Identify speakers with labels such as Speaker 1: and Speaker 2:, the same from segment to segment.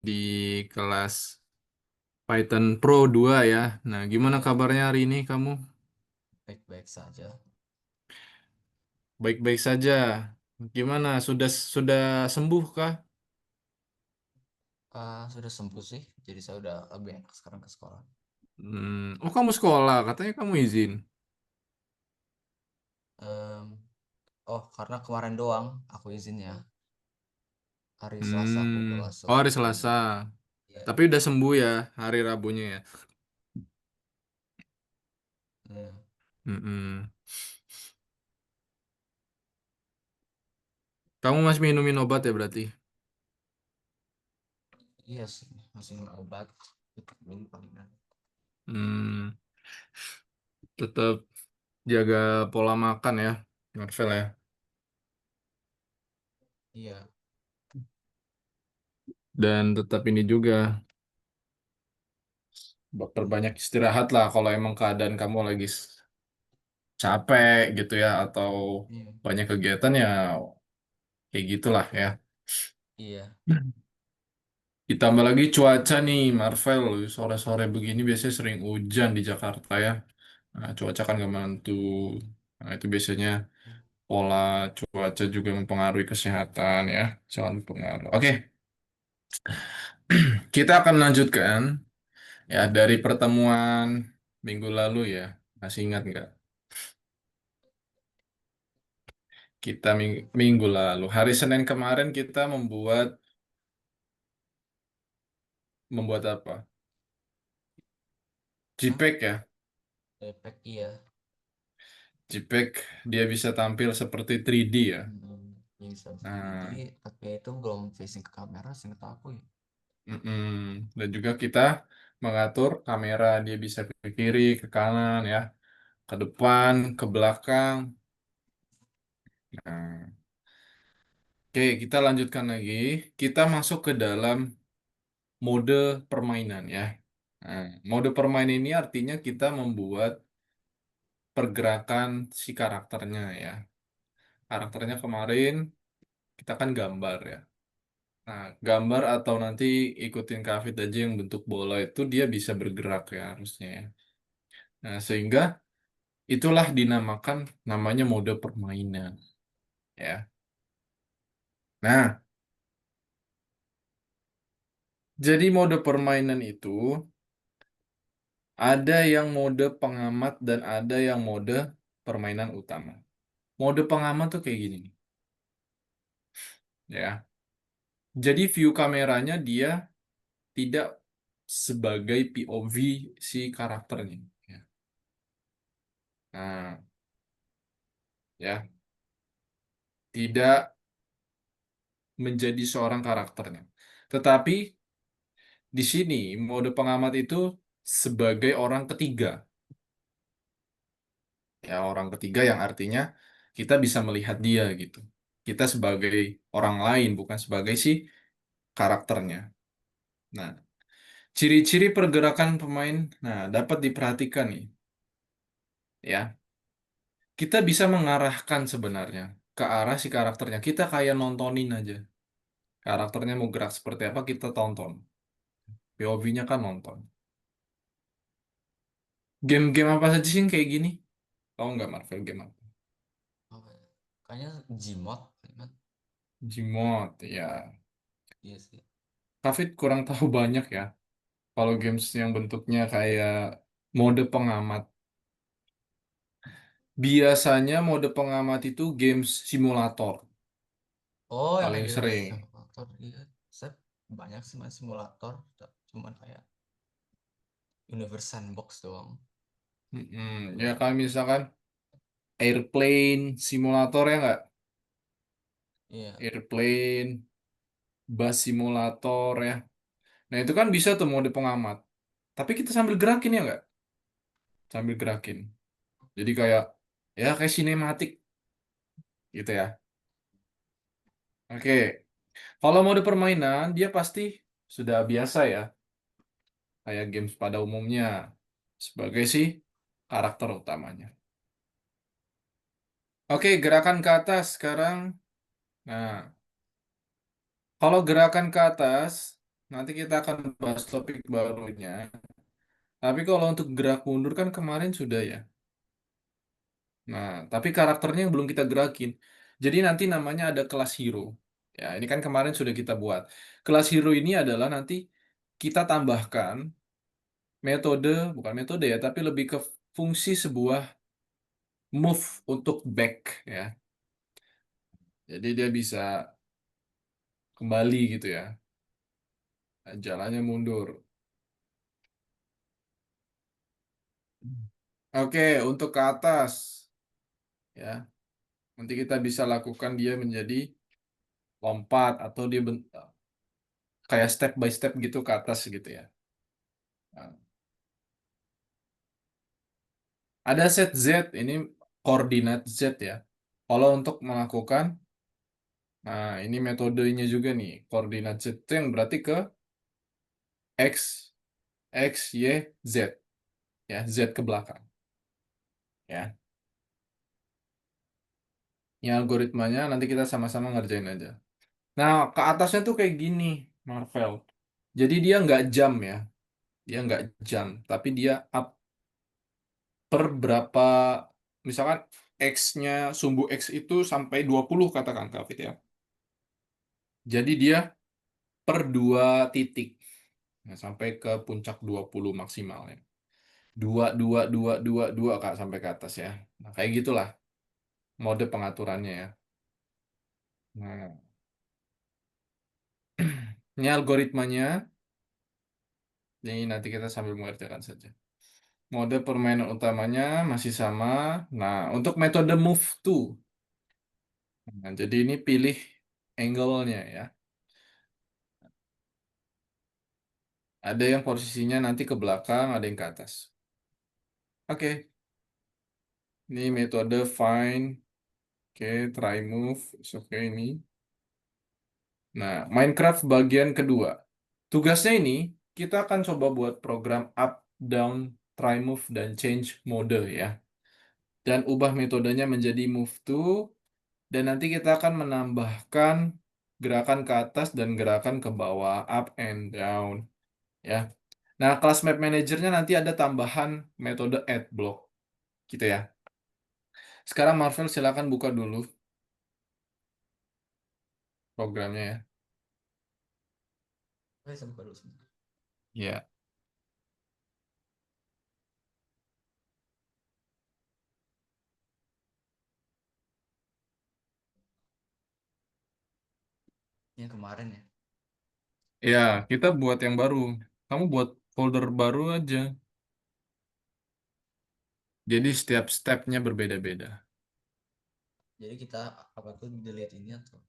Speaker 1: di kelas Python Pro 2 ya. Nah, gimana
Speaker 2: Iya,
Speaker 1: kabarnya hari ini kamu?
Speaker 2: baik-baik saja.
Speaker 1: Baik-baik saja. Gimana? Sudah sembuh kah?
Speaker 2: Sudah sembuh sih, jadi saya udah lebih enak sekarang ke sekolah.
Speaker 1: Oh kamu sekolah, katanya kamu izin.
Speaker 2: Em, oh, karena kemarin doang aku izinnya. Hari Selasa aku udah masuk.
Speaker 1: Oh hari
Speaker 2: Jadi,
Speaker 1: Selasa.
Speaker 2: ya,
Speaker 1: Tapi udah sembuh ya hari Rabunya ya.
Speaker 2: ya,
Speaker 1: Mm-mm. Kamu masih minumin obat ya berarti?
Speaker 2: iya sih, masih minum obat. Ini palingan.
Speaker 1: Hmm, tetap jaga pola makan ya, Marvel ya.
Speaker 2: Iya,
Speaker 1: Dan tetap ini juga perbanyak istirahat lah kalau emang keadaan kamu lagi capek gitu ya atau
Speaker 2: iya,
Speaker 1: banyak kegiatan ya kayak gitulah ya.
Speaker 2: iya,
Speaker 1: Ditambah lagi cuaca nih, Marvel, sore-sore begini biasanya sering hujan di Jakarta ya. Nah, cuaca kan gak menentu. Nah, itu biasanya pola cuaca juga mempengaruhi kesehatan ya. Sangat berpengaruh. Oke, kita akan lanjutkan ya dari pertemuan minggu lalu ya. Masih ingat nggak? Kita minggu lalu, hari Senin kemarin kita membuat apa?
Speaker 2: ah,
Speaker 1: JPEG ya.
Speaker 2: efek iya.
Speaker 1: JPEG dia bisa tampil seperti 3D ya.
Speaker 2: Ini bisa 3D,
Speaker 1: Nah,
Speaker 2: tapi itu belum facing ke kamera, seingat aku ya.
Speaker 1: mm-mm. Dan juga kita mengatur kamera dia bisa ke kiri, ke kanan ya, ke depan, ke belakang. Nah, oke, kita lanjutkan lagi. Kita masuk ke dalam mode permainan ya. Nah, mode permainan ini artinya kita membuat pergerakan si karakternya ya. Karakternya kemarin kita kan gambar ya. Nah, gambar atau nanti ikutin Kafit aja yang bentuk bola itu dia bisa bergerak ya harusnya ya. Nah, sehingga itulah dinamakan namanya mode permainan ya. Nah, jadi mode permainan itu ada yang mode pengamat dan ada yang mode permainan utama. Mode pengamat tuh kayak gini nih, ya. Jadi view kameranya dia tidak sebagai POV si karakternya. Ya. Nah, ya, tidak menjadi seorang karakternya. Tetapi di sini mode pengamat itu sebagai orang ketiga. Ya, orang ketiga yang artinya kita bisa melihat dia gitu. Kita sebagai orang lain bukan sebagai si karakternya. Nah, ciri-ciri pergerakan pemain nah dapat diperhatikan nih, ya. Kita bisa mengarahkan sebenarnya ke arah si karakternya. Kita kayak nontonin aja. Karakternya mau gerak seperti apa kita tonton. POV-nya kan nonton. Game-game apa saja sih yang kayak gini? Tahu nggak Marvel game apa?
Speaker 2: Apa ya? Kayaknya Gmod, kan?
Speaker 1: Gmod, ya.
Speaker 2: Iya sih.
Speaker 1: David kurang tahu banyak ya. Kalau games yang bentuknya kayak mode pengamat. Biasanya mode pengamat itu games simulator.
Speaker 2: Oh, yang
Speaker 1: Paling
Speaker 2: ada
Speaker 1: sering.
Speaker 2: simulator. Iya, saya banyak sih main simulator, cuman kayak Universe Sandbox doang.
Speaker 1: Ya kalau misalkan airplane simulator ya nggak?
Speaker 2: Iya.
Speaker 1: Airplane, bus simulator ya. Nah itu kan bisa tuh mode pengamat. Tapi kita sambil gerakin ya nggak? Sambil gerakin. Jadi kayak ya kayak sinematik gitu ya. Oke, kalau mode permainan dia pasti sudah biasa ya, kayak games pada umumnya sebagai si karakter utamanya. Oke, gerakan ke atas sekarang. Nah, kalau gerakan ke atas, Nanti kita akan bahas topik barunya. Tapi kalau untuk gerak mundur kan kemarin sudah ya. Nah, tapi karakternya yang belum kita gerakin. Jadi nanti namanya ada kelas hero. Ya, ini kan kemarin sudah kita buat. Kelas hero ini adalah nanti kita tambahkan metode, bukan metode ya, tapi lebih ke fungsi sebuah move untuk back ya. Jadi dia bisa kembali gitu ya. Jalannya mundur. Oke, untuk ke atas ya. Nanti kita bisa lakukan dia menjadi lompat atau dia kayak step by step gitu ke atas gitu ya. Nah, ada set Z, ini koordinat Z ya. Kalau untuk melakukan, nah ini metodenya juga nih, koordinat Z itu yang berarti ke X, X, Y, Z ya, Z ke belakang ya. Ini algoritmanya nanti kita sama-sama ngerjain aja. Nah, ke atasnya tuh kayak gini, Marvel. Jadi dia nggak jam ya, dia nggak jam, tapi dia up per berapa, misalkan X-nya, sumbu X itu sampai 20 katakan Kak Fit ya. Jadi dia per 2 titik. Nah, sampai ke puncak 20 maksimalnya. 2 Kak, sampai ke atas ya. Nah, kayak gitulah mode pengaturannya ya. Nah, ini algoritmanya. Ini nanti kita sambil mengerjakan saja. Mode permainan utamanya masih sama. Nah, untuk metode move to. Nah, jadi ini pilih angle-nya ya. Ada yang posisinya nanti ke belakang, ada yang ke atas. Oke, ini metode find. Oke, try move. Oke, ini. Nah, Minecraft bagian kedua. Tugasnya ini, kita akan coba buat program up, down, try move, dan change mode ya. Dan ubah metodenya menjadi move to, dan nanti kita akan menambahkan gerakan ke atas dan gerakan ke bawah, up and down ya. Nah, kelas map manajernya nanti ada tambahan metode add block gitu ya. Sekarang Marvel silakan buka dulu programnya ya.
Speaker 2: Oke, saya buka dulu sebentar.
Speaker 1: Ya.
Speaker 2: Yang kemarin ya.
Speaker 1: Ya, kita buat yang baru. Kamu buat folder baru aja. Jadi setiap stepnya berbeda-beda.
Speaker 2: Jadi kita apa tuh delete ini atau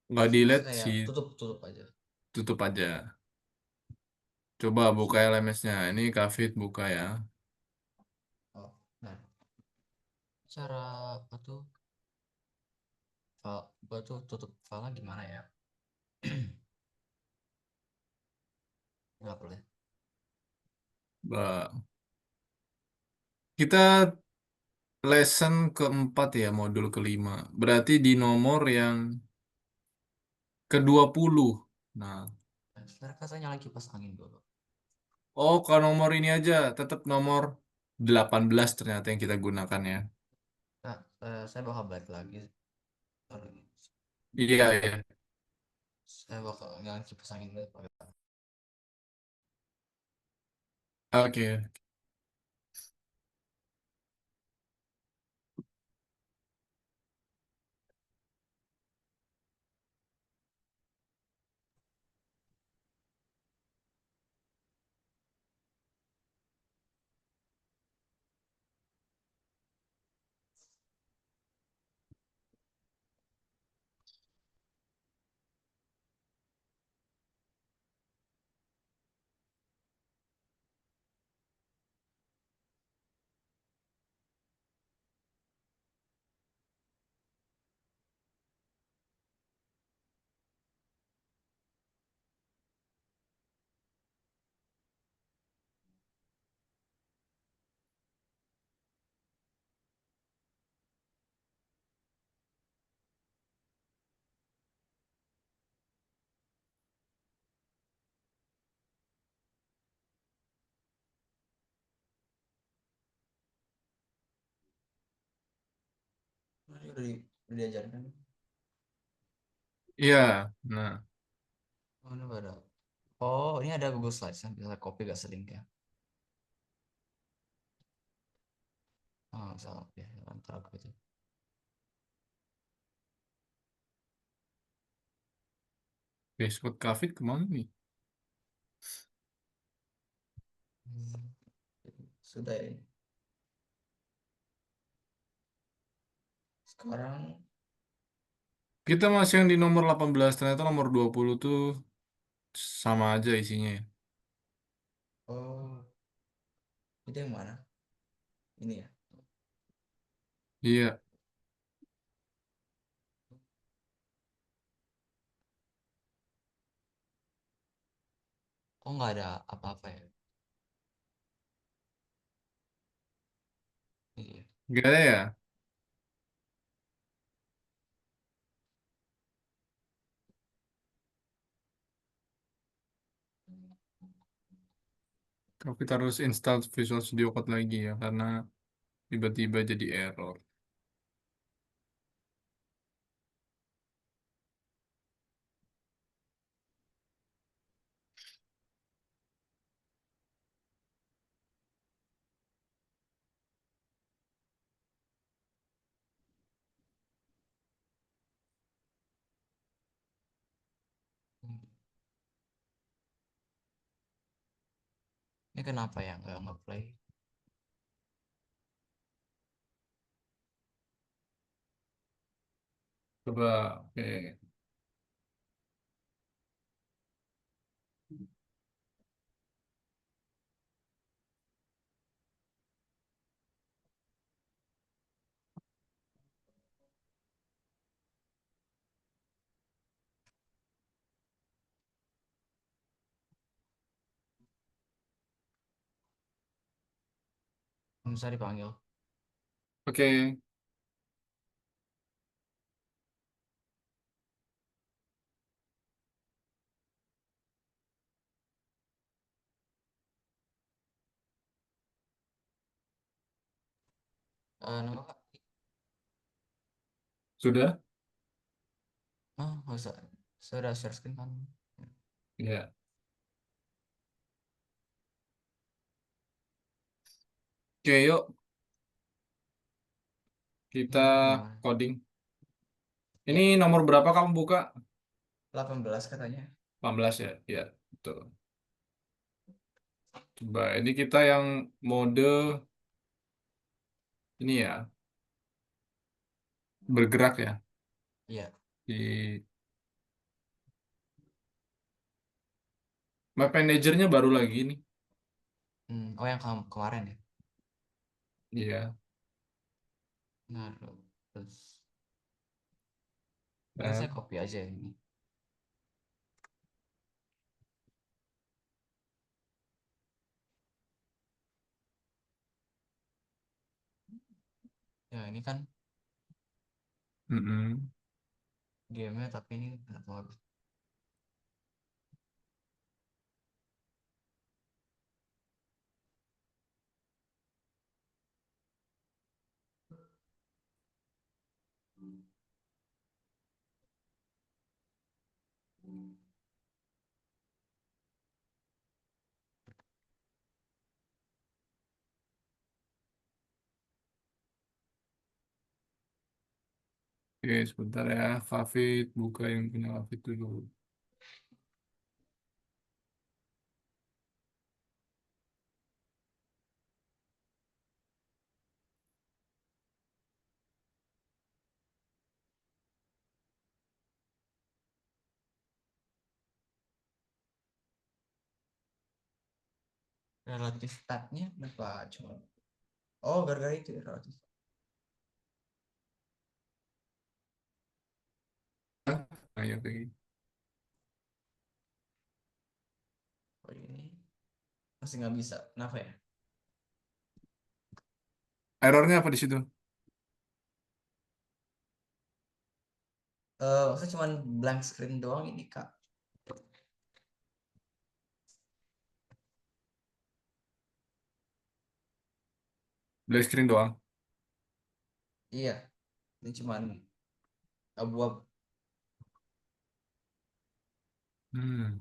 Speaker 1: Nggak
Speaker 2: masa
Speaker 1: delete
Speaker 2: kayak
Speaker 1: sih,
Speaker 2: tutup tutup aja.
Speaker 1: tutup aja. Coba buka LMS-nya. Ini Kafit buka ya.
Speaker 2: Oh, nah, cara apa tuh file gua tuh tutup file gimana ya? Nggak boleh.
Speaker 1: Kita lesson keempat ya, modul kelima. Berarti di nomor yang ke-20. Nah,
Speaker 2: Nah, sebentar kan saya nyalain kipas angin dulu.
Speaker 1: oh kalau nomor ini aja, tetap nomor 18 ternyata yang kita gunakan ya.
Speaker 2: Nah, saya bakal balik lagi. Sorry.
Speaker 1: Iya, iya.
Speaker 2: Saya bakal nyalain kipas angin dulu.
Speaker 1: Oke.
Speaker 2: udah diajarkan.
Speaker 1: Iya. Nah,
Speaker 2: Mana pada? Oh, ini ada Google Slides yang bisa copy gak link ya? Oh, salah ya, antara aku itu.
Speaker 1: dashboard Kafit kemana nih?
Speaker 2: Hmm, sudah ya. Sekarang,
Speaker 1: Kita masih yang di nomor 18, ternyata nomor 20 tuh sama aja isinya ya.
Speaker 2: oh, itu yang mana? Ini ya.
Speaker 1: Iya,
Speaker 2: Oh, nggak ada apa-apa ya? Iya.
Speaker 1: gak ada ya. Kafit harus install Visual Studio Code lagi ya, karena tiba-tiba jadi error.
Speaker 2: Hmm. Ini kenapa ya nggak nge-play?
Speaker 1: Coba, oke.
Speaker 2: Bisa dipanggil.
Speaker 1: Oke,
Speaker 2: Nama Kak?
Speaker 1: sudah?
Speaker 2: Oh, nggak usah. Sudah share screen kan?
Speaker 1: Ya. Oke, yuk kita
Speaker 2: Ini gimana?
Speaker 1: coding. Ini
Speaker 2: Ya,
Speaker 1: nomor berapa kamu buka?
Speaker 2: 18 katanya.
Speaker 1: 18 ya? Ya, betul. Coba, ini kita yang mode ini ya, bergerak ya.
Speaker 2: Iya.
Speaker 1: Di Map Manager-nya baru lagi nih.
Speaker 2: Oh, yang kemarin ya?
Speaker 1: Iya.
Speaker 2: Nah, terus. Ini
Speaker 1: Nah,
Speaker 2: saya copy aja ini. Ya, ini kan
Speaker 1: mm-mm.
Speaker 2: gamenya, tapi ini nggak tahu harus.
Speaker 1: Oke, sebentar ya. Kafit, buka yang punya Kafit dulu.
Speaker 2: Relatif tab-nya kenapa cuma? Oh, gara-gara itu ya relatif.
Speaker 1: Nah, ya, kayak gini.
Speaker 2: Oh, ini masih nggak bisa. Kenapa ya?
Speaker 1: Errornya apa di situ?
Speaker 2: Maksudnya cuma blank screen doang ini, Kak.
Speaker 1: Black screen doang.
Speaker 2: Iya. Ini cuman abu-abu.
Speaker 1: Hmm.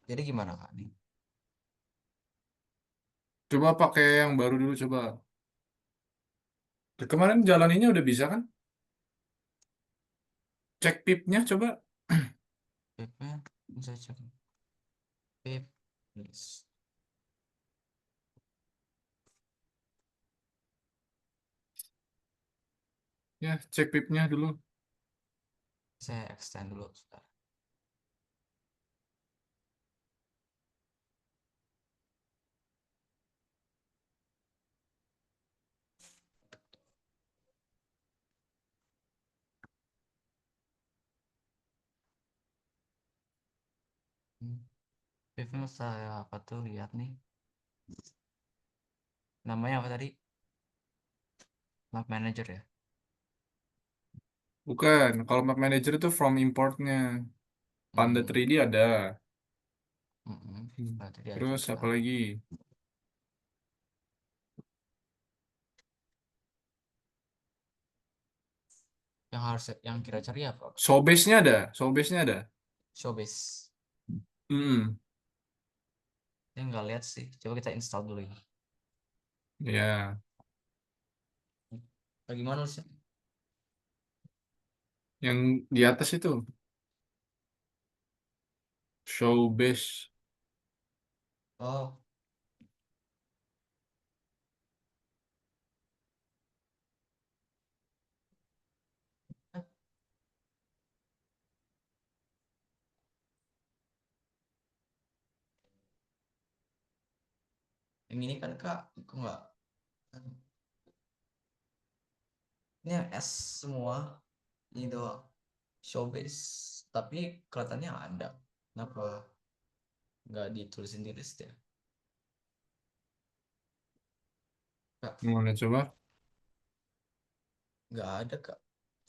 Speaker 2: Jadi gimana kak nih?
Speaker 1: Coba pakai yang baru dulu coba. Kemarin jalaninnya udah bisa kan? Cek pipnya coba.
Speaker 2: PP bisa cek pip list.
Speaker 1: Ya, cek pipnya dulu.
Speaker 2: Saya extend dulu sebentar. Hmm. Pipnya saya apa tuh lihat nih. Namanya apa tadi? Map manager ya.
Speaker 1: Bukan, kalau map manager itu from importnya. Panda
Speaker 2: Hmm.
Speaker 1: 3D ada.
Speaker 2: Mm-mm.
Speaker 1: Hmm.
Speaker 2: Nah, tadi ada
Speaker 1: Terus
Speaker 2: juga.
Speaker 1: apa lagi?
Speaker 2: Yang kira cari apa?
Speaker 1: Sobase-nya ada, Sobase-nya ada.
Speaker 2: Showbase.
Speaker 1: Hmm,
Speaker 2: Saya nggak lihat sih. Coba kita install dulu ya.
Speaker 1: ya.
Speaker 2: Bagaimana sih?
Speaker 1: Yang di atas itu, Showbase.
Speaker 2: Oh, yang ini kan kak, kok nggak? Ini yang S semua, ini doang. Showbase. Tapi kelihatannya ada. Kenapa nggak ditulisin di list ya? Kak,
Speaker 1: Mana coba?
Speaker 2: nggak ada kak.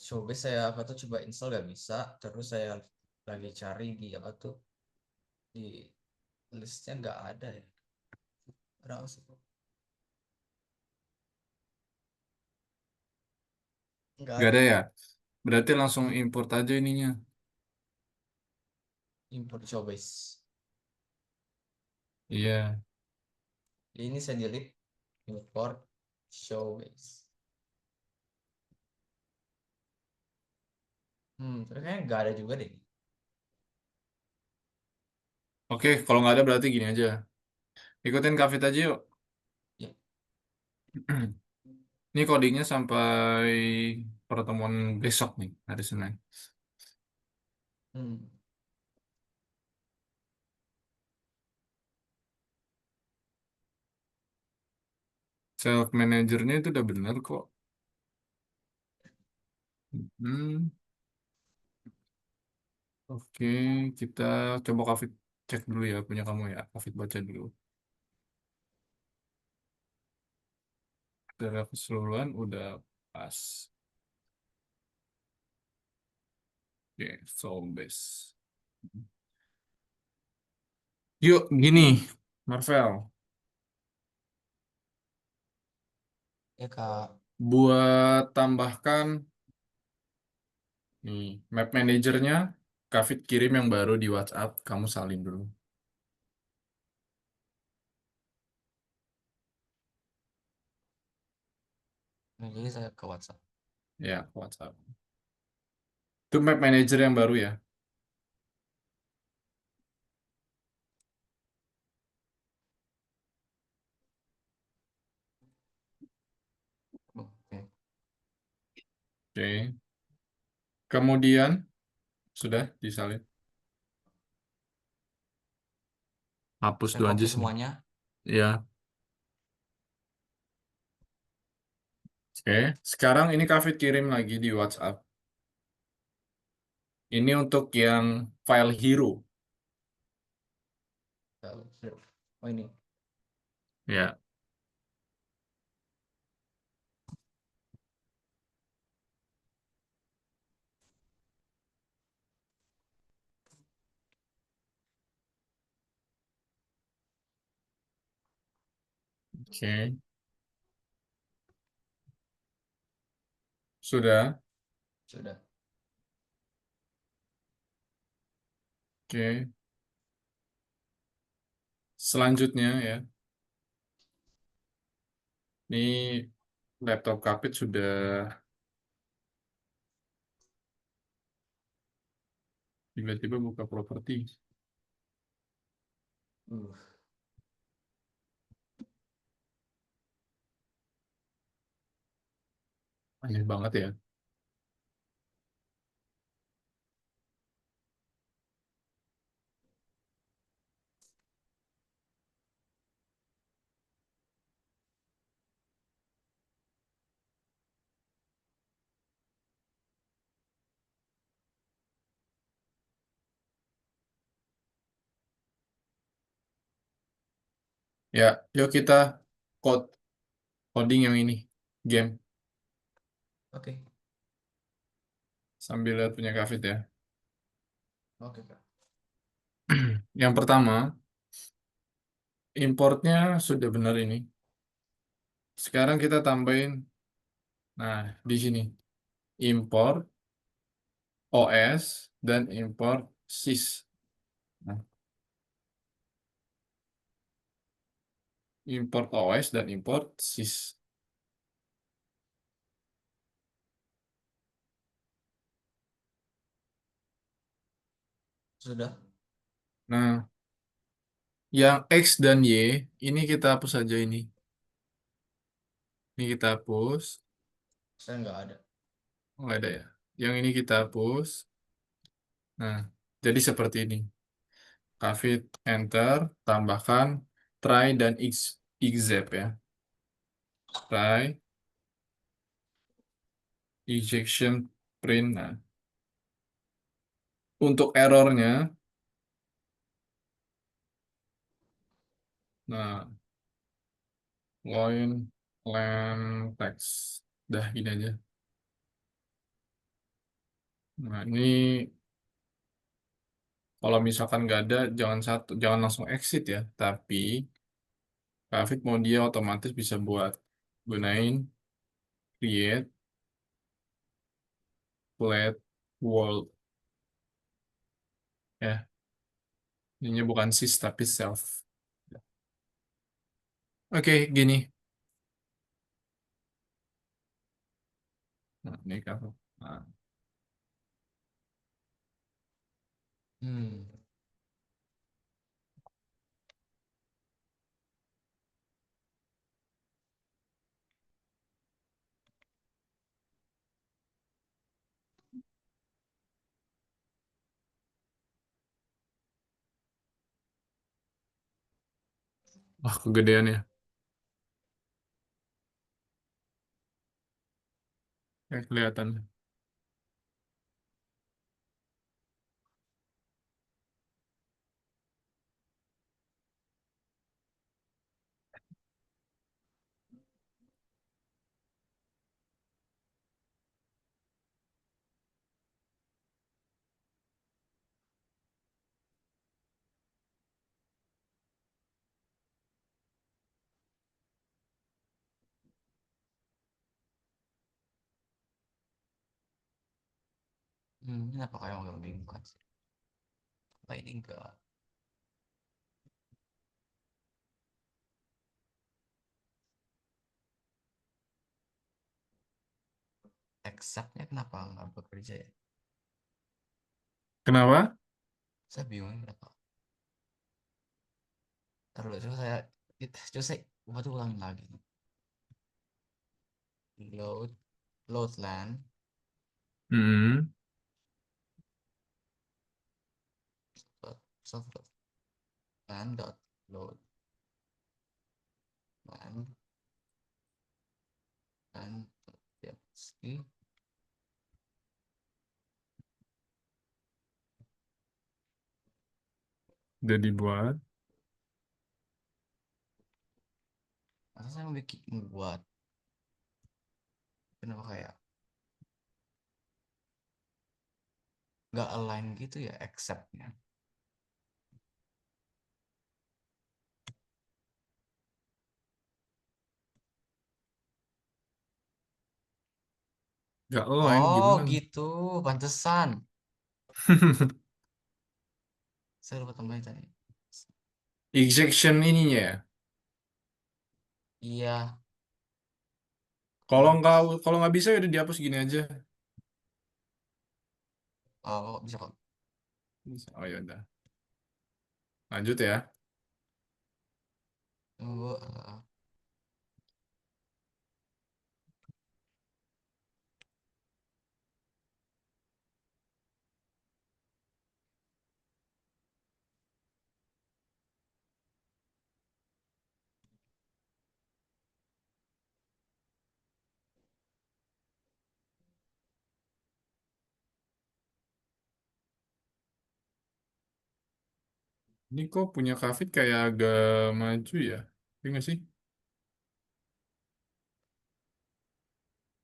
Speaker 2: Showbase saya apa tuh coba install nggak bisa. Terus saya lagi cari di apa tuh di listnya nggak ada ya. Berapa sih? Nggak
Speaker 1: Gak
Speaker 2: ada.
Speaker 1: ada ya? Berarti langsung import aja ininya.
Speaker 2: Import Showbase.
Speaker 1: Iya.
Speaker 2: Ini saya delete import Showbase. Tapi kayaknya nggak ada juga deh.
Speaker 1: Oke, kalau nggak ada berarti gini aja. Ikutin Kavit aja yuk.
Speaker 2: Ya.
Speaker 1: Ini codingnya sampai pertemuan besok nih, hari Senin.
Speaker 2: Hmm.
Speaker 1: Self manajernya itu udah bener kok. Hmm, oke, kita coba Kavit cek dulu ya, punya kamu ya. Kavit baca dulu. Secara keseluruhan udah pas. Oke, so base. Yuk, gini, Marvel.
Speaker 2: Ya kak.
Speaker 1: Buat tambahkan nih, map manajernya, Kavit kirim yang baru di WhatsApp, kamu salin dulu.
Speaker 2: Nah, jadi saya ke WhatsApp.
Speaker 1: Ya, ke WhatsApp. Itu map manager yang baru ya.
Speaker 2: Oke.
Speaker 1: Oke. Kemudian, sudah disalin. Hapus
Speaker 2: Saya
Speaker 1: dulu aja
Speaker 2: copy
Speaker 1: sini.
Speaker 2: semuanya.
Speaker 1: Ya, oke. Sekarang ini Kavit kirim lagi di WhatsApp. Ini untuk yang file hero.
Speaker 2: Lalu, Oh ini.
Speaker 1: Ya, oke. Sudah.
Speaker 2: Sudah.
Speaker 1: Oke. Selanjutnya ya, ini laptop Kapit sudah tiba-tiba buka properti.
Speaker 2: Uh,
Speaker 1: Aneh banget ya. Ya, yuk kita code coding yang ini, game,
Speaker 2: oke.
Speaker 1: sambil lihat punya Kavit ya.
Speaker 2: Oke, Kak.
Speaker 1: Yang pertama, importnya sudah benar ini. Sekarang kita tambahin, nah di sini import OS dan import sys. Nah, import OS dan import sys.
Speaker 2: Sudah.
Speaker 1: Nah, yang X dan Y ini kita hapus saja ini. Ini kita hapus.
Speaker 2: Saya nggak ada.
Speaker 1: Oh, nggak ada ya. Yang ini kita hapus. Nah, jadi seperti ini. Kavit enter, tambahkan try dan exec ya. Try, ejection, print. Nah, untuk errornya, nah, line len text. Dah gini aja. Nah, ini kalau misalkan nggak ada, jangan langsung exit ya. Tapi Kavit mau dia otomatis bisa buat gunain create flat world ya. Ini bukan sys tapi self. Oke, gini. Nah, ini Kavit. Nah,
Speaker 2: Hmm.
Speaker 1: wah, kegedean ya. Kelihatan.
Speaker 2: Ini apa kayak yang membingungkan sih? Apa ini enggak? Exactnya kenapa nggak bekerja ya?
Speaker 1: Kenapa?
Speaker 2: Saya bingung kenapa. Terus coba saya, coba saya buat ulang lagi. Load, load land,
Speaker 1: Hmm.
Speaker 2: dot soft land dot load land land txt.
Speaker 1: Udah dibuat.
Speaker 2: Atau saya mau bikin membuat kenapa kayak nggak align gitu ya acceptnya.
Speaker 1: Nggak align
Speaker 2: Oh
Speaker 1: gimana?
Speaker 2: gitu, pantesan. Saya lupa tambahin tadi.
Speaker 1: Ejection ininya ya.
Speaker 2: Iya,
Speaker 1: Kalau
Speaker 2: kalau
Speaker 1: nggak kalau nggak bisa ya udah dihapus gini aja.
Speaker 2: oh, bisa kok.
Speaker 1: Oh ya udah. Lanjut ya.
Speaker 2: Tunggu,
Speaker 1: Ini kok punya Kafit kayak agak maju ya? Iya nggak sih?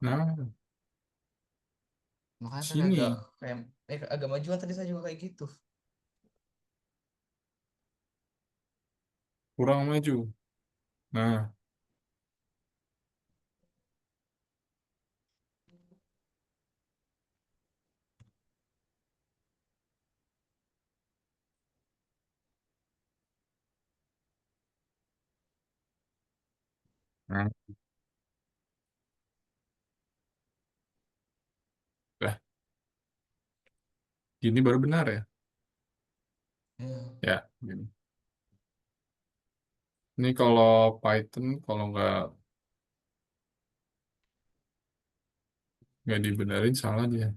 Speaker 1: Nah,
Speaker 2: makanya tadi agak
Speaker 1: sini
Speaker 2: kayak agak majuan tadi saya juga kayak gitu.
Speaker 1: kurang maju. Nah, nah, lah, gini baru benar ya?
Speaker 2: Iya.
Speaker 1: Ya, gini. Ini kalau Python kalau nggak dibenerin salah dia.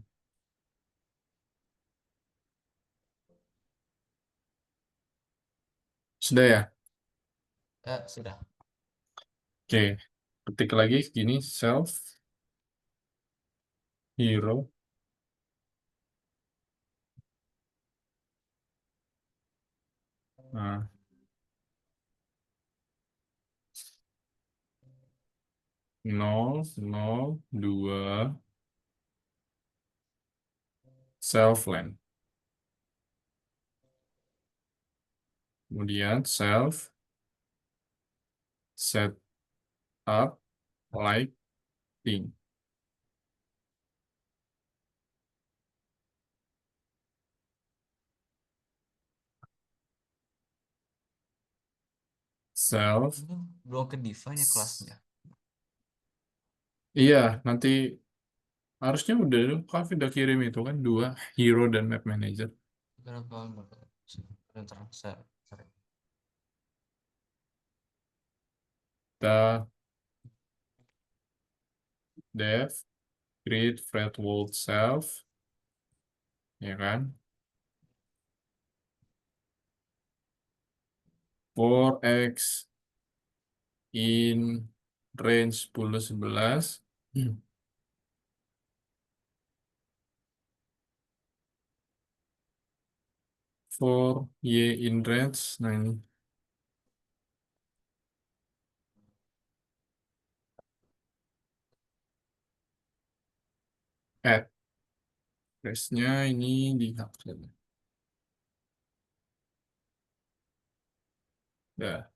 Speaker 1: Sudah ya?
Speaker 2: Sudah.
Speaker 1: Oke, ketik lagi gini self hero. Nah, 002 self-length. Kemudian self set up lighting. Self.
Speaker 2: Ini belum ke define ya kelasnya.
Speaker 1: Iya, nanti harusnya udah, kan udah kirim itu kan dua hero dan map manager.
Speaker 2: Berapa? Bentar, sorry.
Speaker 1: Kita dev create fret world self, ya kan? For x in range 10 11. For y in range, nah ini add range-nya ini dihapus. Dah.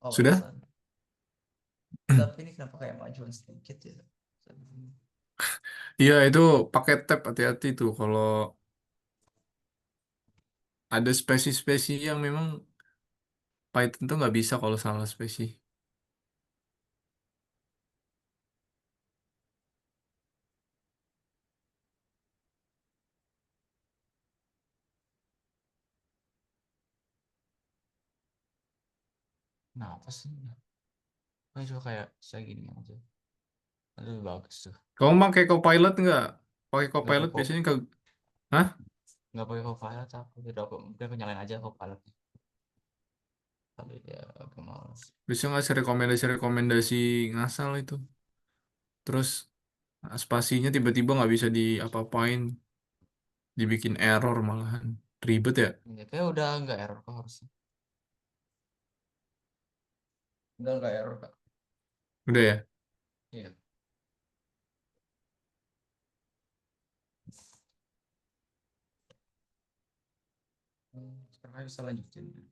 Speaker 2: Oh,
Speaker 1: Sudah?
Speaker 2: pantesan. Tapi ini kenapa kayak majuan sedikit ya?
Speaker 1: Iya, itu pakai tab, hati-hati tuh kalau ada spesi-spesi yang memang Python tuh nggak bisa kalau salah spesi.
Speaker 2: Kenapa sih? Nah, coba kayak saya gini aja. Itu lebih bagus tuh.
Speaker 1: Kamu pakai Copilot nggak? Pakai
Speaker 2: Nggak
Speaker 1: Copilot
Speaker 2: pakai
Speaker 1: biasanya ke... Hah?
Speaker 2: nggak pakai Copilot aku. Udah aku udah aku nyalain aja Copilot. Tapi ya aku males.
Speaker 1: Bisa ngasih rekomendasi-rekomendasi ngasal itu. Terus spasinya tiba-tiba nggak bisa diapa-apain. Dibikin error malahan. Ribet ya?
Speaker 2: Ya, kayak udah nggak error kok harusnya. Udah nggak error kak.
Speaker 1: Udah ya?
Speaker 2: Iya. Sekarang bisa lanjutin.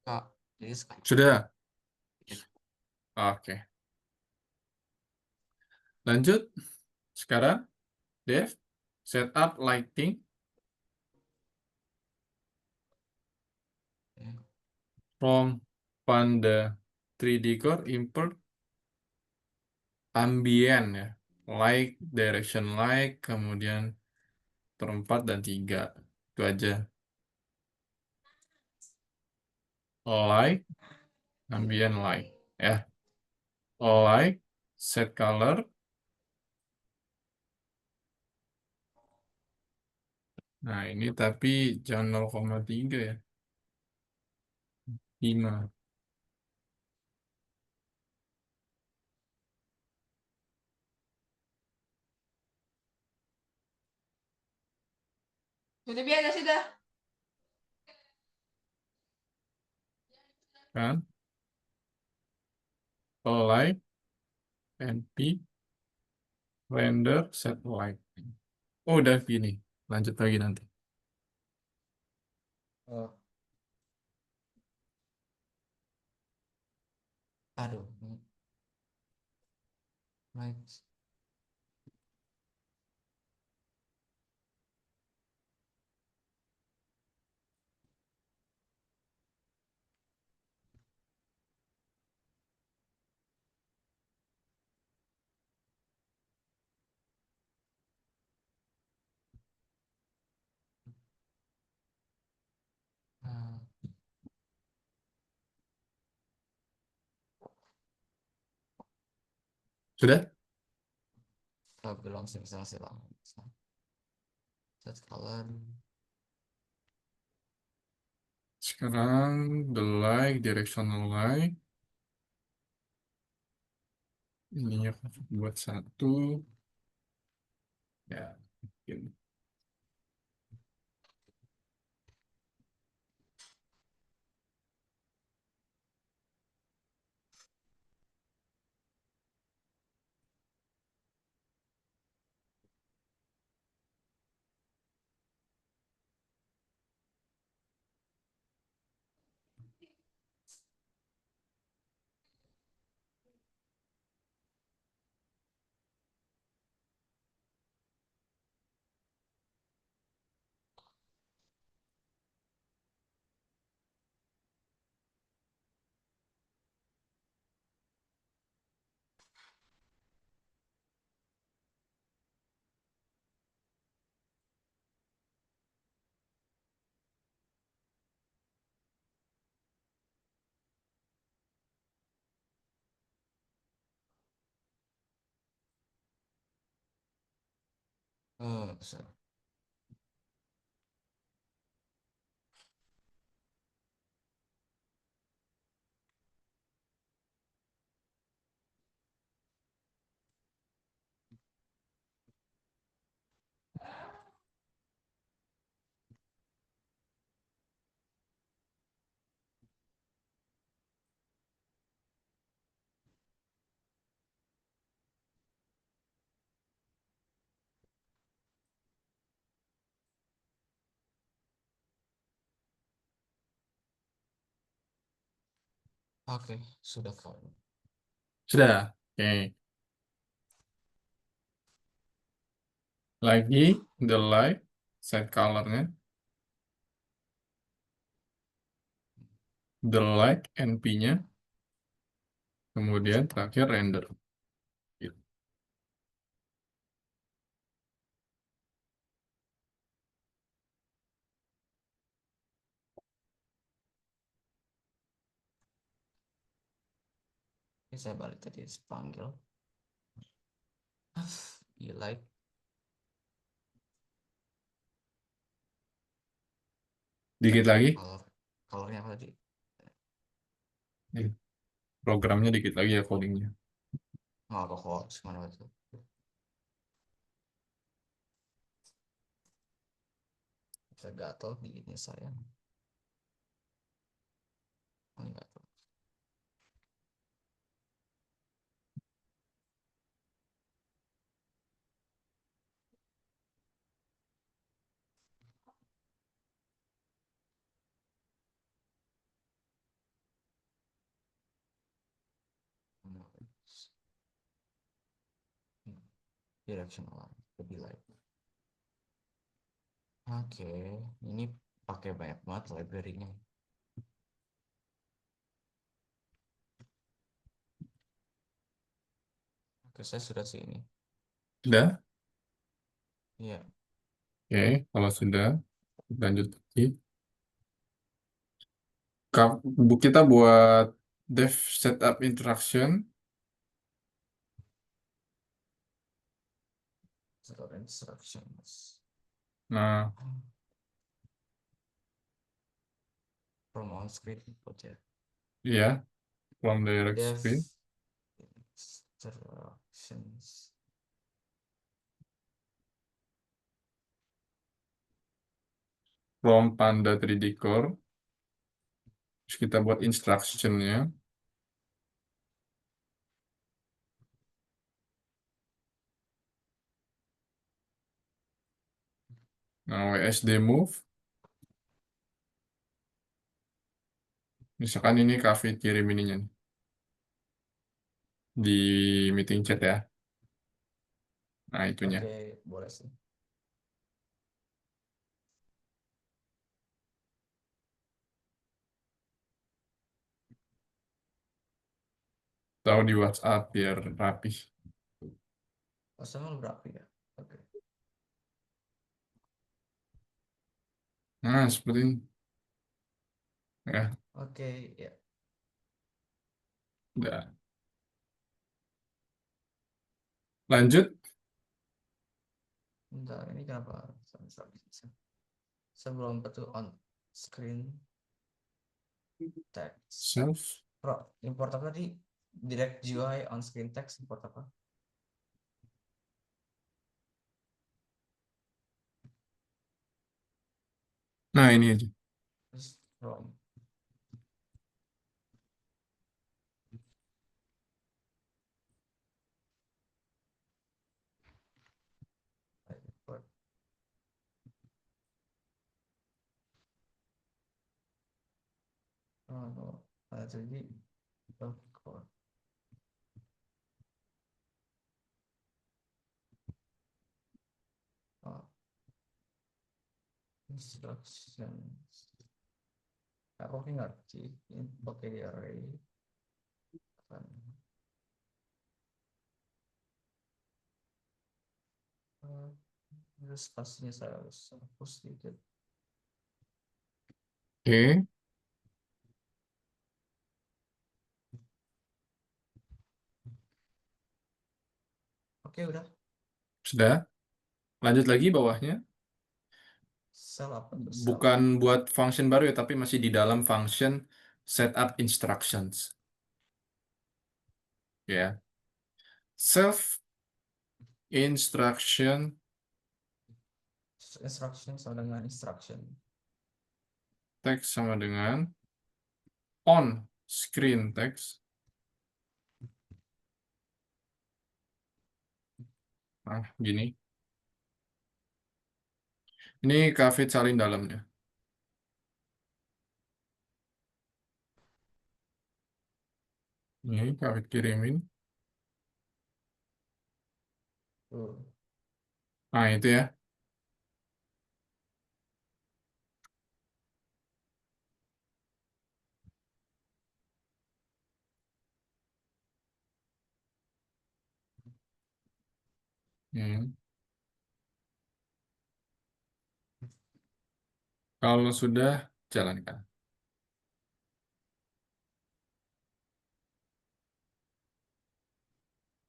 Speaker 2: Kak, jadi sekarang
Speaker 1: Sudah?
Speaker 2: ya,
Speaker 1: Oke. Lanjut. Sekarang, Dev. Setup lighting
Speaker 2: ya.
Speaker 1: from Panda 3D Core import ambient ya. Light, direction light, kemudian perempat dan tiga. Itu aja. Light, ambient light. Ya. Light, set color. Nah, ini tapi jangan 0,3 ya. 5.
Speaker 2: Sudah biasa sudah.
Speaker 1: Kan? Light, NP, render, set light. Oh, udah gini. Lanjut lagi nanti.
Speaker 2: Oh, aduh. Right. Nah,
Speaker 1: Sudah?
Speaker 2: belum sih misalnya sih lama. Set color.
Speaker 1: Sekarang the light, directional light. Ininya buat satu. Ya, mungkin.
Speaker 2: Oh, besar. Oke, sudah kak.
Speaker 1: Sudah. Oke. Lagi the light, set colornya. delete np-nya, kemudian terakhir render. Gitu.
Speaker 2: Ini saya balik tadi panggil. Gila.
Speaker 1: Dikit lagi.
Speaker 2: Color. Colornya apa tadi?
Speaker 1: Nih, programnya dikit lagi ya codingnya.
Speaker 2: Oh, kok mana itu? Saya gatel di ini saya. Oh, ini gatel. Directional lebih light. Oke, ini pakai banyak banget library-nya. Oke, saya sudah sih ini.
Speaker 1: Sudah?
Speaker 2: Iya,
Speaker 1: Oke, kalau sudah, lanjut lagi. Kita buat dev setup interaction.
Speaker 2: set instructions.
Speaker 1: Nah,
Speaker 2: From on screen input ya.
Speaker 1: ya, from direct
Speaker 2: Dev
Speaker 1: screen,
Speaker 2: instructions.
Speaker 1: from Panda 3D Core. Terus kita buat instruction-nya. Nah, WSD move. Misalkan ini Kak kirim ininya nih, di meeting chat ya. Nah, itunya.
Speaker 2: Oke, boleh sih.
Speaker 1: Tahu di WhatsApp biar rapi.
Speaker 2: Oh, sama berapa ya? Oke.
Speaker 1: Nah, seperti ini. Ya,
Speaker 2: Oke, ya.
Speaker 1: udah. Lanjut,
Speaker 2: Bentar, ini kenapa? Sebelum itu on screen text.
Speaker 1: self.
Speaker 2: Pro, import apa tadi? Direct GUI on screen text import apa?
Speaker 1: Nah, ini aja.
Speaker 2: Terus from import. Oh, no. Jadi oh, oh, instructions. Aku ngerti. Ini pakai array. Kan. Terus pastinya saya harus hapus sedikit.
Speaker 1: Oke,
Speaker 2: Oke, udah.
Speaker 1: sudah. Lanjut lagi bawahnya.
Speaker 2: Sel apa tuh sel?
Speaker 1: Bukan buat function baru ya, tapi masih di dalam function setup instructions. Ya, self instruction
Speaker 2: Instruction sama dengan instruction.
Speaker 1: text sama dengan on screen text. Nah, gini. Ini Kak salin dalamnya. Ini Kak kirimin.
Speaker 2: Tuh.
Speaker 1: Nah, itu ya. Hmm. Kalau sudah, jalankan.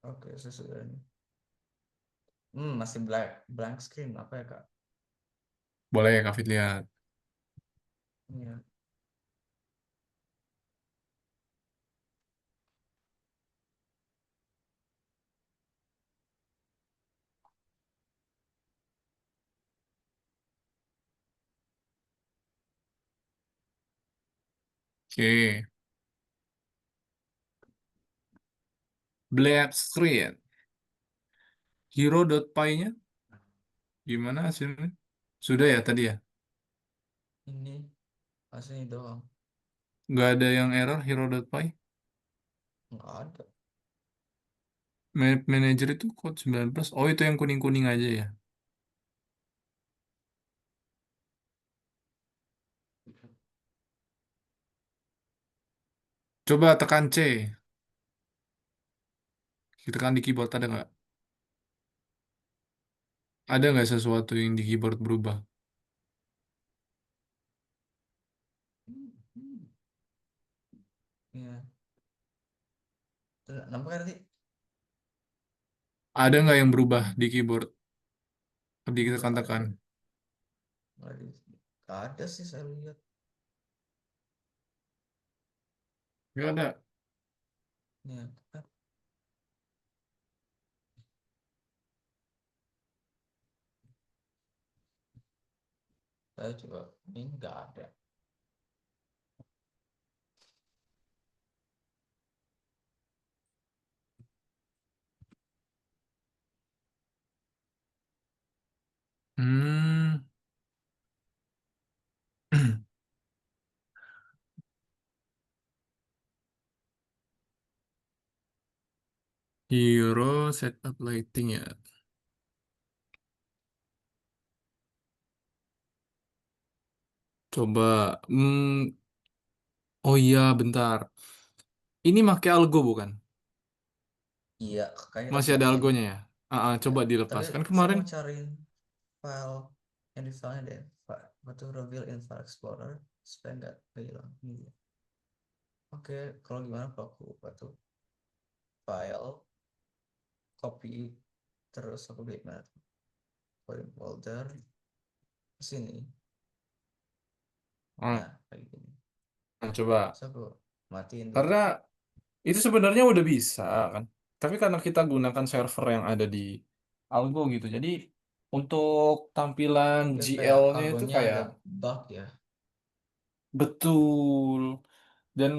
Speaker 2: Oke, sesudah ini. Masih blank screen apa ya Kak?
Speaker 1: Boleh Kak Fit lihat.
Speaker 2: Iya.
Speaker 1: Oke. Black screen. Hero.py-nya gimana hasilnya? Sudah ya tadi ya?
Speaker 2: Ini masih doang.
Speaker 1: Nggak ada yang error hero.py?
Speaker 2: Nggak ada.
Speaker 1: Map manager itu code 19. Oh, itu yang kuning-kuning aja ya. Coba tekan C. Tekan di keyboard ada nggak? Ada nggak sesuatu yang di keyboard berubah?
Speaker 2: Iya. Nampak kan tadi?
Speaker 1: Ada nggak yang berubah di keyboard?
Speaker 2: Nggak
Speaker 1: Ditekan-tekan.
Speaker 2: ada. Nggak ada. Nggak ada sih saya lihat.
Speaker 1: Nggak ada.
Speaker 2: Iya. Saya coba. Ini nggak ada.
Speaker 1: Hmm. Hero setup lighting ya. Coba. Oh iya, bentar. Ini pakai algo bukan?
Speaker 2: Iya, kayaknya tapi
Speaker 1: Masih ada
Speaker 2: ini.
Speaker 1: algonya ya?
Speaker 2: Ya,
Speaker 1: Coba
Speaker 2: tapi
Speaker 1: dilepaskan
Speaker 2: saya
Speaker 1: kemarin.
Speaker 2: mau cariin file yang di filenya deh. Batu reveal in file explorer supaya nggak hilang. Iya. Oke, kalau gimana kalau aku batu file, copy, terus aku di mana? Folder, folder, ke sini.
Speaker 1: Ah,
Speaker 2: Nah, kayak gini.
Speaker 1: coba.
Speaker 2: Terus aku matiin dulu.
Speaker 1: Karena itu sebenarnya udah bisa kan. Tapi karena kita gunakan server yang ada di algo gitu. Jadi untuk tampilan
Speaker 2: Tapi kayak
Speaker 1: GL-nya itu
Speaker 2: argonya
Speaker 1: kayak
Speaker 2: agak bug ya.
Speaker 1: betul. Dan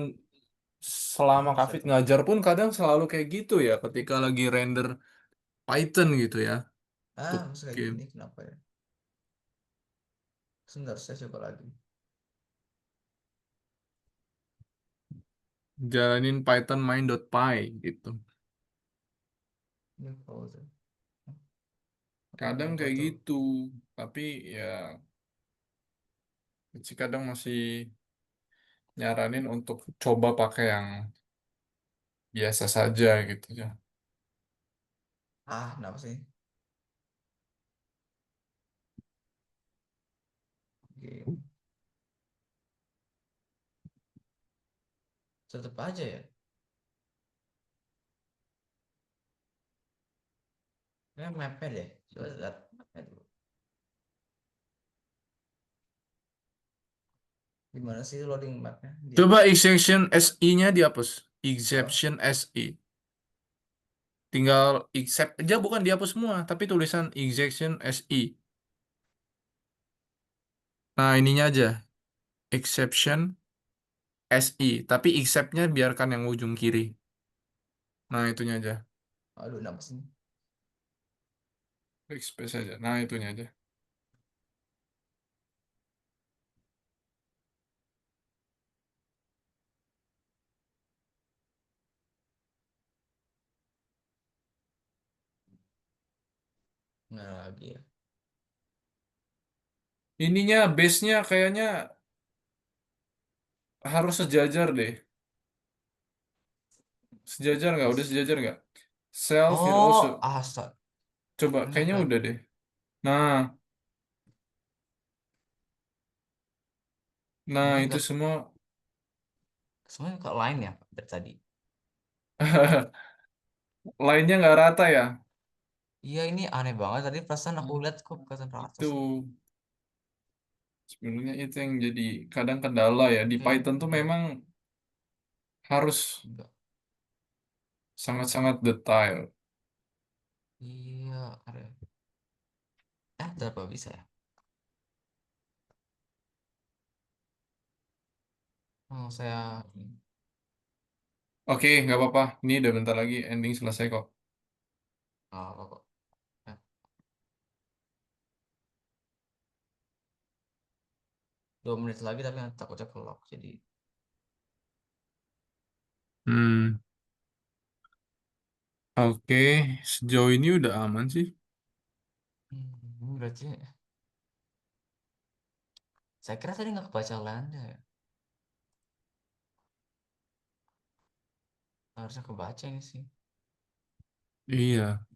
Speaker 1: selama
Speaker 2: Terus
Speaker 1: Kafit
Speaker 2: aku
Speaker 1: ngajar pun kadang selalu kayak gitu ya ketika lagi render Python gitu ya untuk
Speaker 2: masa kayak
Speaker 1: game.
Speaker 2: gini kenapa ya? Sebentar, saya coba lagi.
Speaker 1: Jalanin Python main.py gitu.
Speaker 2: Ini folder.
Speaker 1: Kadang
Speaker 2: Apa
Speaker 1: kayak
Speaker 2: tuh?
Speaker 1: gitu. Tapi ya sih kadang masih nyaranin untuk coba pakai yang biasa saja gitu ya.
Speaker 2: Kenapa sih? Game. Tetep aja ya. Ini mapnya deh. Coba lihat mapnya dulu. Gimana sih loading mapnya?
Speaker 1: Coba
Speaker 2: Dihapus.
Speaker 1: exception SI-nya dihapus.
Speaker 2: Oh,
Speaker 1: Exception SI. Tinggal except aja bukan dihapus semua, tapi tulisan exception SI. Nah, ininya aja. Exception SI, tapi except-nya biarkan yang ujung kiri. Nah, itunya aja.
Speaker 2: aduh, kenapa sih?
Speaker 1: Backspace aja. Nah, itunya aja.
Speaker 2: Nggak lagi ya.
Speaker 1: Ininya base-nya kayaknya harus sejajar deh. Sejajar nggak? Udah
Speaker 2: Bis.
Speaker 1: sejajar nggak? Self hero
Speaker 2: Oh, asa.
Speaker 1: Coba,
Speaker 2: Udah
Speaker 1: kayaknya
Speaker 2: kan?
Speaker 1: udah deh. Nah, nah
Speaker 2: Semuanya
Speaker 1: itu
Speaker 2: nggak,
Speaker 1: semua.
Speaker 2: semuanya kok lain ya Pak, dari tadi.
Speaker 1: Lainnya nggak rata ya?
Speaker 2: Iya ini aneh banget. Tadi perasaan aku
Speaker 1: Hmm.
Speaker 2: lihat kok kelihatan rata
Speaker 1: Itu
Speaker 2: sih.
Speaker 1: sebenarnya itu yang jadi kadang kendala ya. Di
Speaker 2: Oke,
Speaker 1: Python tuh
Speaker 2: udah.
Speaker 1: memang harus
Speaker 2: Enggak.
Speaker 1: sangat-sangat detail.
Speaker 2: Iya, ada. Berapa bisa ya? Oh, saya
Speaker 1: Oke, nggak apa-apa. Ini udah bentar lagi ending selesai kok.
Speaker 2: apa kok. Eh, 2 menit lagi tapi takutnya kelok. Jadi,
Speaker 1: Hmm, oke. Sejauh ini udah aman sih.
Speaker 2: berarti saya kira tadi nggak kebaca Belanda ya. Harusnya kebaca ini sih.
Speaker 1: Iya,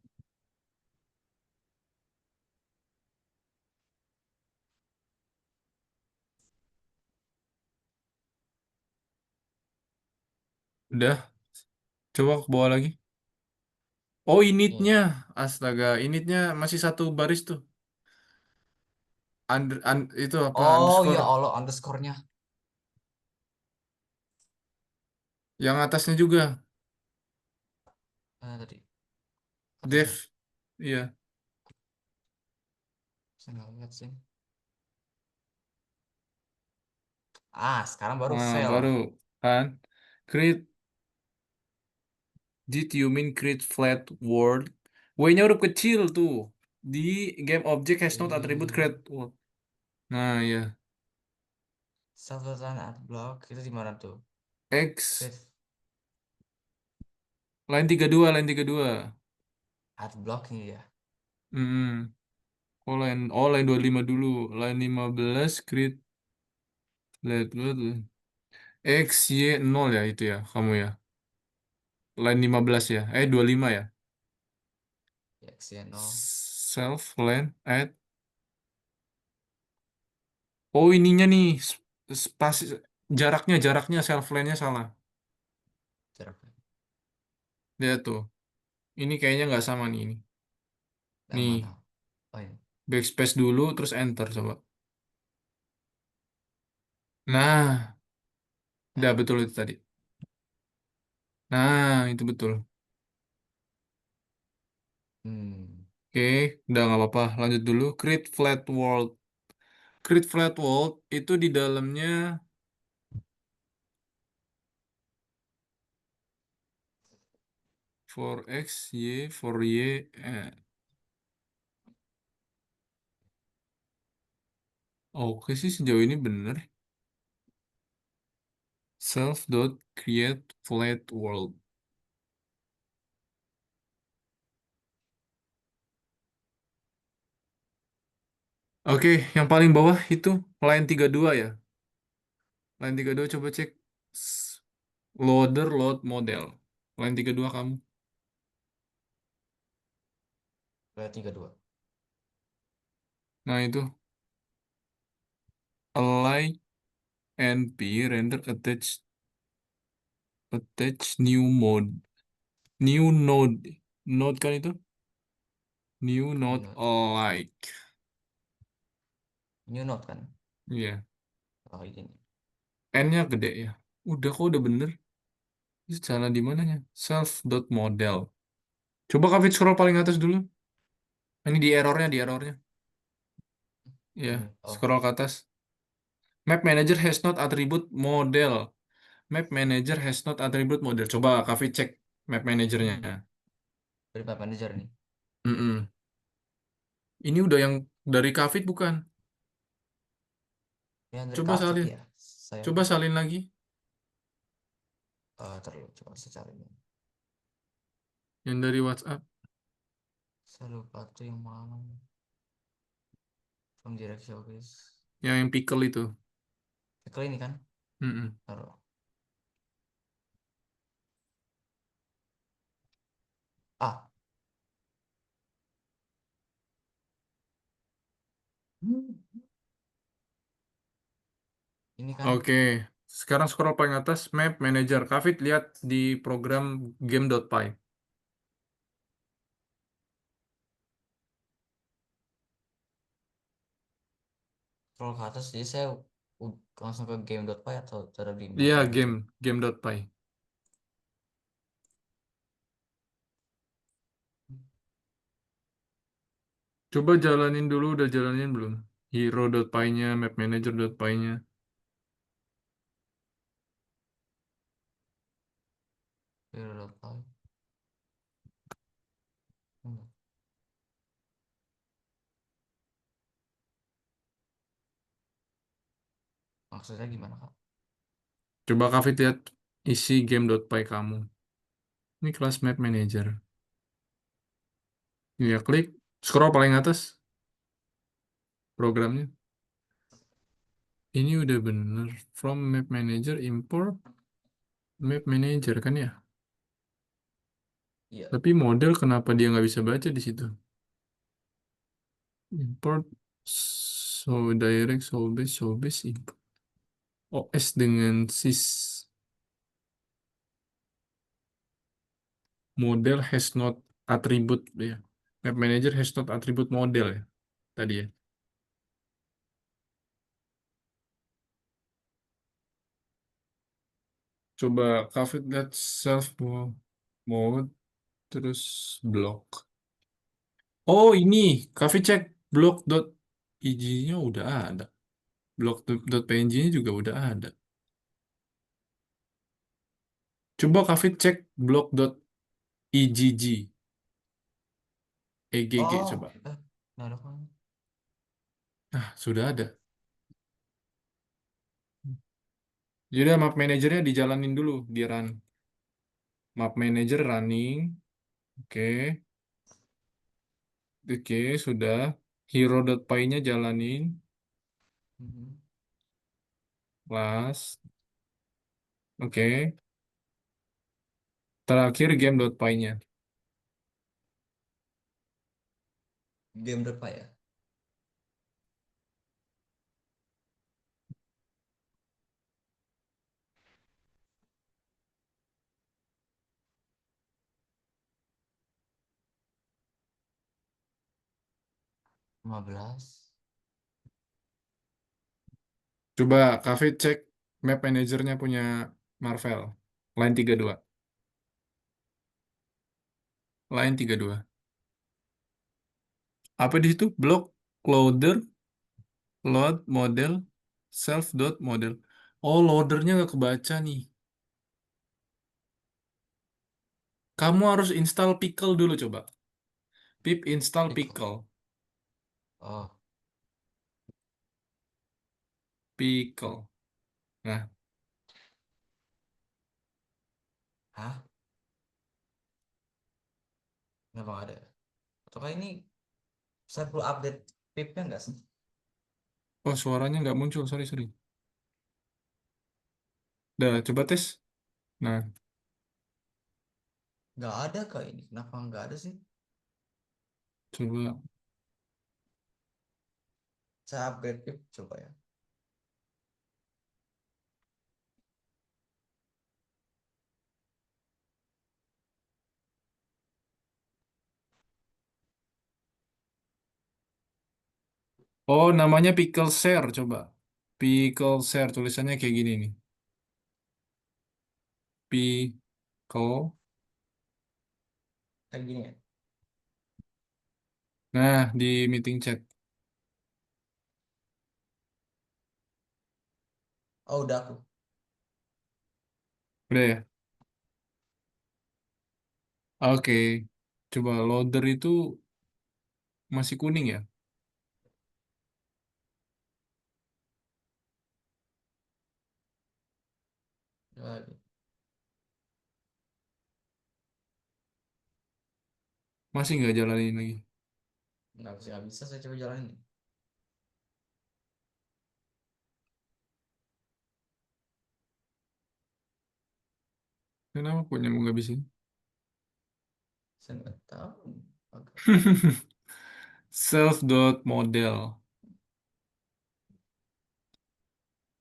Speaker 1: udah. Coba ke bawah lagi. Oh,
Speaker 2: Iya.
Speaker 1: initnya. Astaga, initnya masih satu baris tuh. Itu apa?
Speaker 2: Oh ya
Speaker 1: Underscore.
Speaker 2: Allah, underscore-nya.
Speaker 1: Yang atasnya juga.
Speaker 2: Tadi atasnya.
Speaker 1: Def. Iya.
Speaker 2: Saya nggak lihat sih. Sekarang baru
Speaker 1: Nah,
Speaker 2: fail.
Speaker 1: baru kan. Create. Did you mean create flat world? W-nya huruf kecil tuh. Di game object has not attribute
Speaker 2: Iya.
Speaker 1: create world. Nah, ya.
Speaker 2: Self-return art block itu di mana tuh?
Speaker 1: X.
Speaker 2: Create
Speaker 1: Line 32, line 32.
Speaker 2: art block ini ya.
Speaker 1: Hmm. Oh, line 25 dulu. Line 15 create flat world. X, Y, 0 ya itu ya, kamu ya. Line 15 ya. 25 ya.
Speaker 2: Ya, Xeno.
Speaker 1: Self, line, add. Oh, ininya nih. Spasi, jaraknya self line-nya salah.
Speaker 2: Jaraknya.
Speaker 1: Lihat tuh. Ini kayaknya nggak sama nih ini.
Speaker 2: Yang
Speaker 1: Nih,
Speaker 2: mana? Oh ini.
Speaker 1: backspace dulu terus enter coba. Nah, udah
Speaker 2: Eh.
Speaker 1: betul itu tadi. Nah, itu betul.
Speaker 2: Hmm.
Speaker 1: Oke, udah nggak apa-apa. Lanjut dulu. Create flat world. Create flat world itu di dalamnya for X, Y, for Y. Oke sih sejauh ini bener. Self dot create flat world. Oke, yang paling bawah itu line 32 ya. Line 32 coba cek. Loader load model. Line 32 kamu.
Speaker 2: Kayak 32.
Speaker 1: Nah, itu align np render attach new mode. New node. Node kan itu? New
Speaker 2: New
Speaker 1: node
Speaker 2: note.
Speaker 1: alike.
Speaker 2: New note kan?
Speaker 1: Iya.
Speaker 2: Oh ini.
Speaker 1: N-nya gede ya. Udah kok udah bener. Itu salah di mananya? Self dot model. Coba Kak Fit scroll paling atas dulu. Ini di errornya. Ya,
Speaker 2: Ini. Oh.
Speaker 1: scroll ke atas. Map manager has not attribute model. Map manager has not attribute model. Coba Kak Fit cek map
Speaker 2: Hmm.
Speaker 1: manajernya.
Speaker 2: Dari Map Manager nih.
Speaker 1: Mm-mm. Ini udah yang dari Kak Fit bukan?
Speaker 2: Yang dari
Speaker 1: Coba
Speaker 2: Kafit
Speaker 1: salin.
Speaker 2: ya. Saya
Speaker 1: Coba salin lagi.
Speaker 2: terlalu coba saya cari nih.
Speaker 1: Yang dari WhatsApp.
Speaker 2: Saya lupa tuh yang mana. From direct showcase.
Speaker 1: Yang pickle itu.
Speaker 2: Klik ini kan?
Speaker 1: Mm-mm.
Speaker 2: Taruh. Ah, Ini kan
Speaker 1: Oke, sekarang scroll paling atas, Map Manager. Kafit lihat di program game.py.
Speaker 2: scroll ke atas, jadi saya langsung ke game.py atau taruh di
Speaker 1: Iya,
Speaker 2: map manager.
Speaker 1: game.py. Coba jalanin dulu, udah jalanin belum? Hero.py-nya, mapmanager.py-nya.
Speaker 2: Game.py. Hmm, maksudnya gimana kak?
Speaker 1: Coba Kafit lihat isi game.py kamu. Ini kelas map manager. Iya, klik. Scroll paling atas programnya. Ini udah bener. From map manager, import map manager kan ya?
Speaker 2: Iya.
Speaker 1: Tapi model kenapa dia nggak bisa baca di situ? Import so base import. OS dengan sys model has not attribute ya. Map manager has not attribute model ya tadi ya. Coba cover that self mode terus block. Oh ini cover cek block.ig-nya udah ada. Block.png-nya juga udah ada. Coba cover cek block.egg. EGG
Speaker 2: Oh,
Speaker 1: coba.
Speaker 2: nggak ada kan?
Speaker 1: Nah, sudah ada. Jadi map manajernya dijalanin dulu di run. Map manager running. Oke. Oke, sudah. Hero.py-nya jalanin.
Speaker 2: Mhm.
Speaker 1: Last. Oke. Terakhir game.py-nya.
Speaker 2: Game.py ya. 15.
Speaker 1: Coba Cafe cek map manajernya punya Marvel. Line 32. Line 32. Apa di situ? Block loader, load model, self dot model. Oh, loadernya nggak kebaca nih. Kamu harus install pickle dulu coba. Pip install
Speaker 2: Pickle.
Speaker 1: pickle.
Speaker 2: Oh,
Speaker 1: Pickle. Nah,
Speaker 2: hah? Kenapa nggak ada? Ataukah ini saya perlu update pipnya nggak sih?
Speaker 1: oh suaranya nggak muncul. Sorry, sorry. Udah, coba tes. Nah,
Speaker 2: Nggak ada kak ini. Kenapa nggak ada sih?
Speaker 1: coba.
Speaker 2: Saya upgrade pip coba ya.
Speaker 1: Oh, namanya pickle share. Coba. Pickle share. Tulisannya kayak gini nih. Pickle.
Speaker 2: Kayak gini ya.
Speaker 1: Nah, di meeting chat.
Speaker 2: Oh, udah aku.
Speaker 1: Udah ya? Oke. Coba loader itu masih kuning ya?
Speaker 2: Coba lagi.
Speaker 1: Masih nggak jalanin lagi?
Speaker 2: Nggak bisa saya coba jalanin.
Speaker 1: Kenapa punya nggak bisa?
Speaker 2: Saya nggak tahu. Oke.
Speaker 1: Self dot model.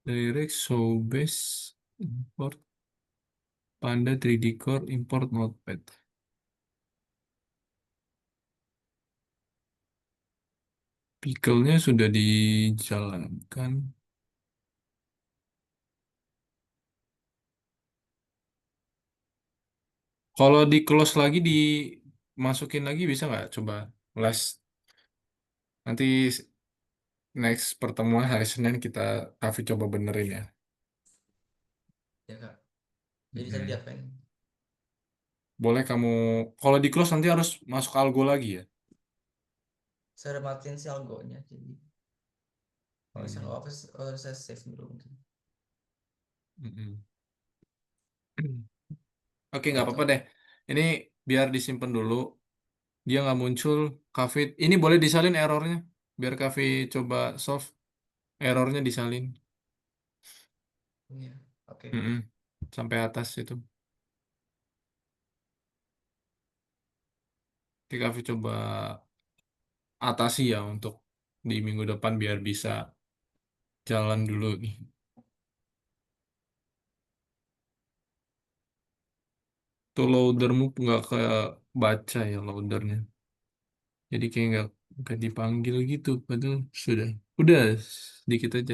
Speaker 1: Direct, Showbase, import, Panda 3D Core, import Notepad. Pickle-nya sudah dijalankan. Kalau di close lagi, dimasukin lagi bisa nggak? Coba last. Nanti next pertemuan hari Senin kita Kavi coba benerin ya.
Speaker 2: Ya kak. Jadi tadi
Speaker 1: Mm-mm.
Speaker 2: diapain?
Speaker 1: Boleh kamu, kalau di close nanti harus masuk algo lagi ya.
Speaker 2: Saya udah matiin si algonya. Jadi kalau misalnya
Speaker 1: Hmm.
Speaker 2: harus saya save dulu mungkin.
Speaker 1: Mm-mm. Oke, nggak
Speaker 2: Kalau
Speaker 1: apa-apa
Speaker 2: tuh,
Speaker 1: deh. Ini biar disimpan dulu. Dia nggak muncul. Kavi, ini boleh disalin errornya. Biar Kavi coba solve errornya disalin.
Speaker 2: iya. Oke.
Speaker 1: Mm-mm. Sampai atas itu. Oke, Kavi coba atasi ya untuk di minggu depan biar bisa jalan dulu nih. Tuh loadermu nggak ke baca ya loadernya. Jadi kayak nggak dipanggil gitu. Padahal sudah. Udah sedikit aja.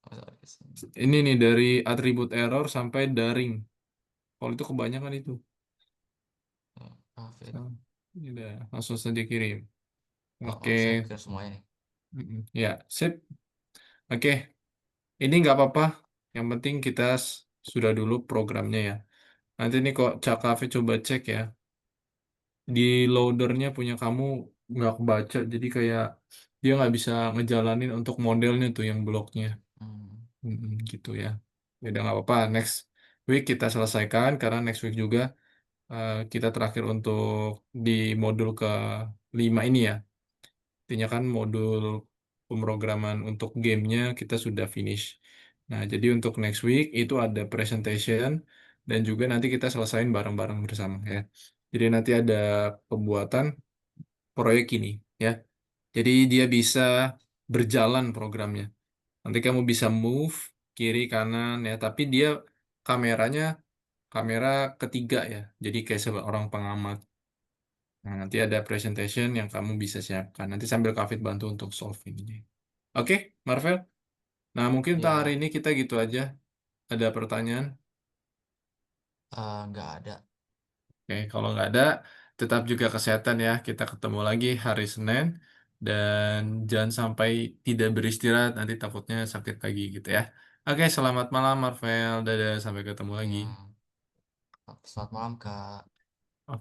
Speaker 2: Oh, sorry, kesini.
Speaker 1: Ini nih dari atribut error sampai daring. Kalau itu kebanyakan itu.
Speaker 2: Ya, maaf ya.
Speaker 1: So, ini udah langsung saja kirim.
Speaker 2: Oh,
Speaker 1: Oke.
Speaker 2: oh, saya kirim semuanya nih.
Speaker 1: Mm-mm. Ya, sip. Oke. Ini nggak apa-apa. Yang penting kita sudah dulu programnya ya. Nanti nih kok Cak Cafe coba cek ya. Di loadernya punya kamu nggak kebaca. Jadi kayak dia nggak bisa ngejalanin untuk modelnya tuh yang bloknya.
Speaker 2: Hmm.
Speaker 1: Gitu ya. Ya udah nggak apa-apa. Next week kita selesaikan karena next week juga kita terakhir untuk di modul ke 5 ini ya. Intinya kan modul pemrograman untuk gamenya kita sudah finish. Nah, jadi untuk next week itu ada presentation dan juga nanti kita selesain bareng-bareng bersama ya. Jadi nanti ada pembuatan proyek ini ya. Jadi dia bisa berjalan programnya. Nanti kamu bisa move kiri kanan ya, tapi dia kameranya kamera ketiga ya. Jadi kayak seorang pengamat. Nah, nanti ada presentation yang kamu bisa siapkan. Nanti sambil Kafit bantu untuk solve ini. Oke, Marvel. Nah, mungkin untuk hari
Speaker 2: Ya,
Speaker 1: ini kita gitu aja. Ada pertanyaan?
Speaker 2: nggak ada.
Speaker 1: Oke, kalau nggak ada, tetap juga kesehatan ya. Kita ketemu lagi hari Senin. Dan jangan sampai tidak beristirahat, nanti takutnya sakit lagi gitu ya. Oke, selamat malam Marvel. Dadah, sampai ketemu lagi.
Speaker 2: Ya, selamat malam Kak.